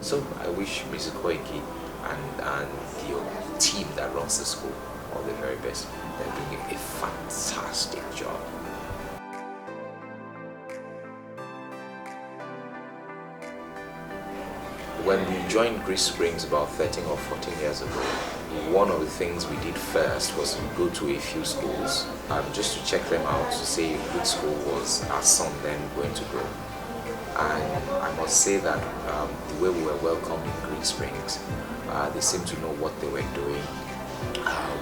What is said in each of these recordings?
So I wish Mrs. Koiki and the team that runs the school all the very best. They're doing a fantastic job. When we joined Greensprings about 13 or 14 years ago, one of the things we did first was to go to a few schools just to check them out to see which school was our son then going to go. And I must say that the way we were welcomed in Greensprings, they seemed to know what they were doing.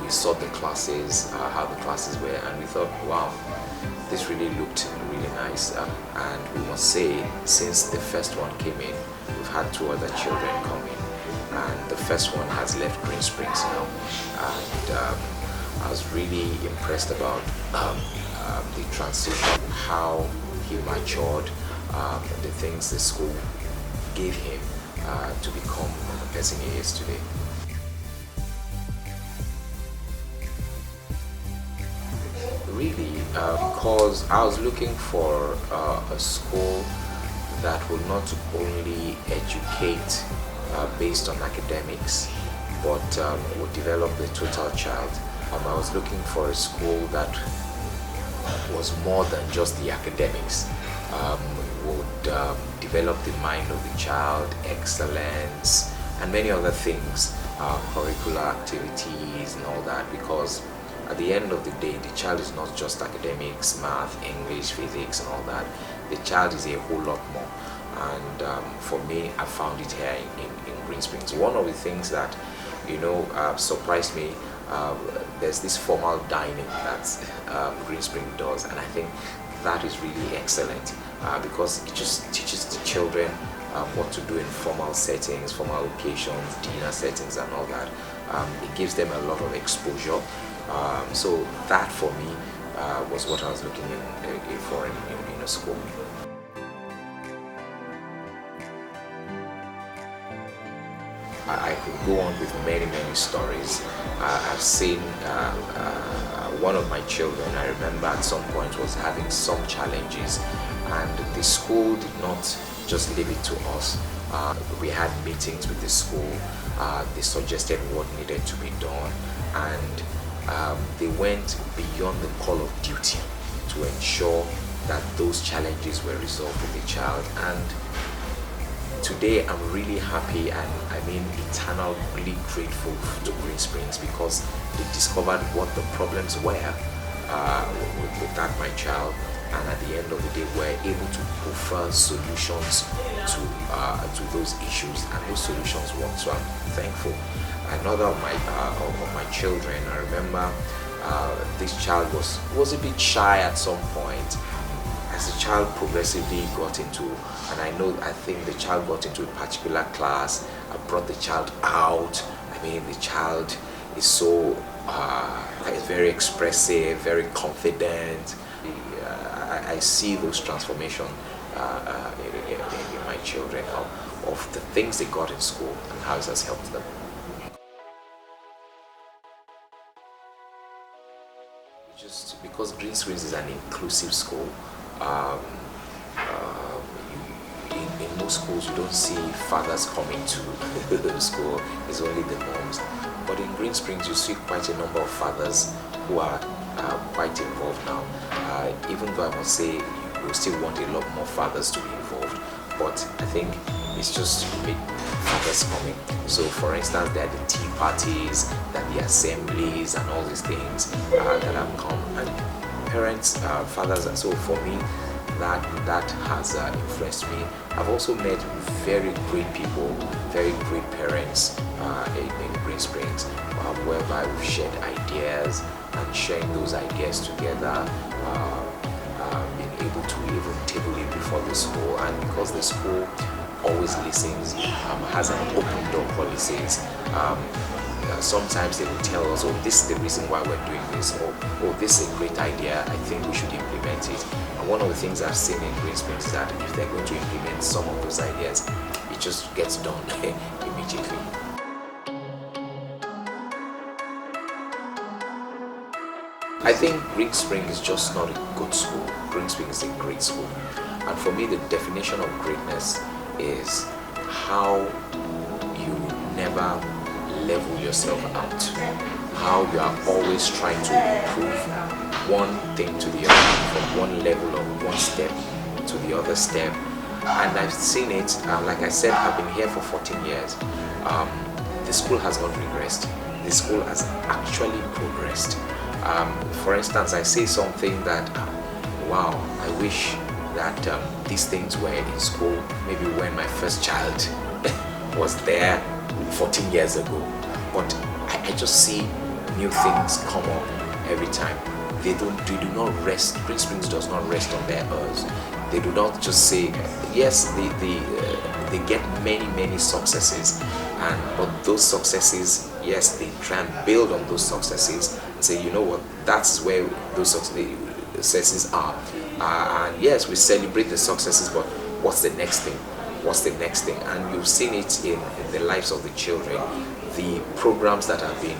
We saw the classes, how the classes were, and we thought, wow, this really looked really nice. And we must say, since the first one came in, we've had two other children come in, and the first one has left Greensprings now. And I was really impressed about the transition, how he matured, the things the school gave him to become the person he is today. Really, because I was looking for a school that will not only educate based on academics, but would develop the total child. I was looking for a school that was more than just the academics, would develop the mind of the child, excellence, and many other things, curricular activities and all that, because at the end of the day, the child is not just academics, math, English, physics, and all that. The child is a whole lot more. And for me, I found it here in Greensprings. One of the things that, surprised me, there's this formal dining that Greensprings does, and I think that is really excellent because it just teaches the children what to do in formal settings, formal occasions, dinner settings, and all that. It gives them a lot of exposure. So that for me was what I was looking for in a school. I could go on with many stories. I've seen one of my children, I remember at some point, was having some challenges, and the school did not just leave it to us. We had meetings with the school. They suggested what needed to be done, and they went beyond the call of duty to ensure that those challenges were resolved with the child. And today I'm really happy, and eternally grateful to Greensprings, because they discovered what the problems were with that my child, and at the end of the day were able to offer solutions to those issues, and those solutions worked. So I'm thankful. Another of my children, I remember this child was a bit shy at some point. As the child progressively got into, and I think the child got into a particular class, I brought the child out. The child is so is very expressive, very confident. I see those transformations in my children of the things they got in school and how it has helped them. Just because Greensprings is an inclusive school, in most schools you don't see fathers coming to the school, it's only the moms. But in Greensprings you see quite a number of fathers who are quite involved now. Even though I must say you still want a lot more fathers to be involved, but I think it's just to make fathers coming. So for instance, there are the tea parties, there are the assemblies and all these things that have come, and parents, fathers, and so for me that has influenced me. I've also met very great people, very great parents in Greensprings, whereby we've shared ideas and sharing those ideas together, being able to even table it before the school. And because the school always listens, has an open door policies, sometimes they will tell us, oh, this is the reason why we're doing this, or oh, this is a great idea, I think we should implement it. And one of the things I've seen in Greensprings is that if they're going to implement some of those ideas, it just gets done immediately. I think Greensprings is just not a good school. Greensprings is a great school. And for me, the definition of greatness is how you never level yourself out, how you are always trying to improve one thing to the other, from one level or one step to the other step. And I've seen it, like I said, I've been here for 14 years. The school has not regressed. The school has actually progressed. For instance, I say something that, wow, I wish that these things were in school maybe when my first child was there 14 years ago. But I just see new things come up every time. They do not rest. Greensprings does not rest on their earth. They do not just say, yes, they get many successes, but those successes, yes, they try and build on those successes and say, you know what, that's where those successes are. And yes, we celebrate the successes, but what's the next thing? What's the next thing? And you've seen it in the lives of the children, the programs that have been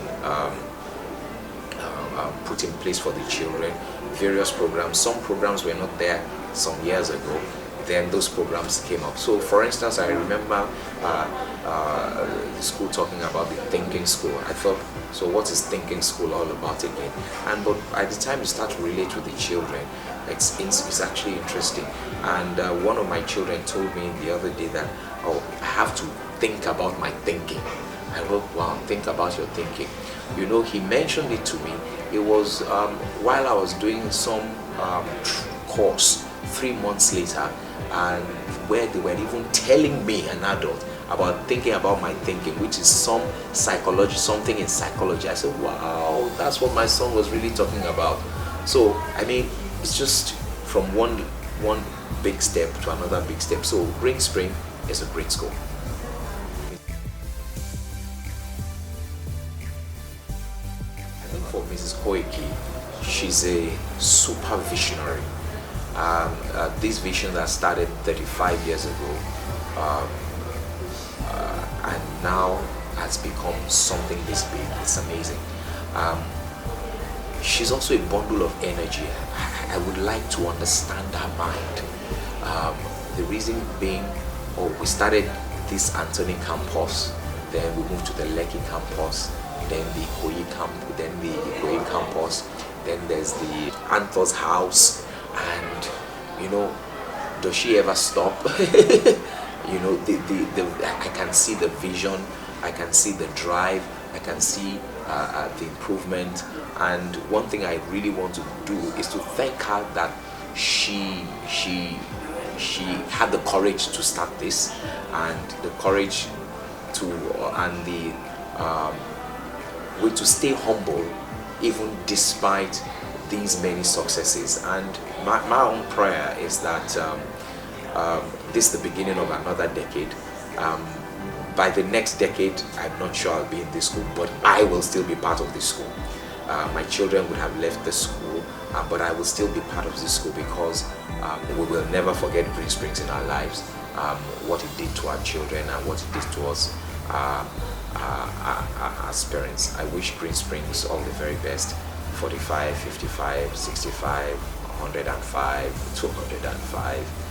put in place for the children, various programs. Some programs were not there some years ago, then those programs came up. So for instance, I remember the school talking about the thinking school. I thought, so what is thinking school all about again? But by the time you start to relate with the children, it's actually interesting. And one of my children told me the other day that, oh, I have to think about my thinking. I wrote, wow, think about your thinking. You know, he mentioned it to me. It was while I was doing some course 3 months later, and where they were even telling me, an adult, about thinking about my thinking, which is something in psychology. I said, wow, that's what my son was really talking about. So I mean, it's just from one big step to another big step. So Greenspring is a great school. I think for Mrs. Koiki, she's a super visionary. This vision that started 35 years ago and now has become something this big. It's amazing. She's also a bundle of energy. I would like to understand her mind. The reason being, we started this Anthony campus, then we moved to the Lekki campus, then the Ikoyi campus, then there's the Anthos house. And you know, does she ever stop? You know, I can see the vision, I can see the drive, I can see the improvement. And one thing I really want to do is to thank her that she had the courage to start this, and the courage to way to stay humble even despite these many successes. And my own prayer is that this is the beginning of another decade. By the next decade, I'm not sure I'll be in this school, but I will still be part of this school. My children would have left the school, but I will still be part of this school, because we will never forget Greensprings in our lives, what it did to our children and what it did to us as parents. I wish Greensprings all the very best. 45, 55, 65, 105, 205.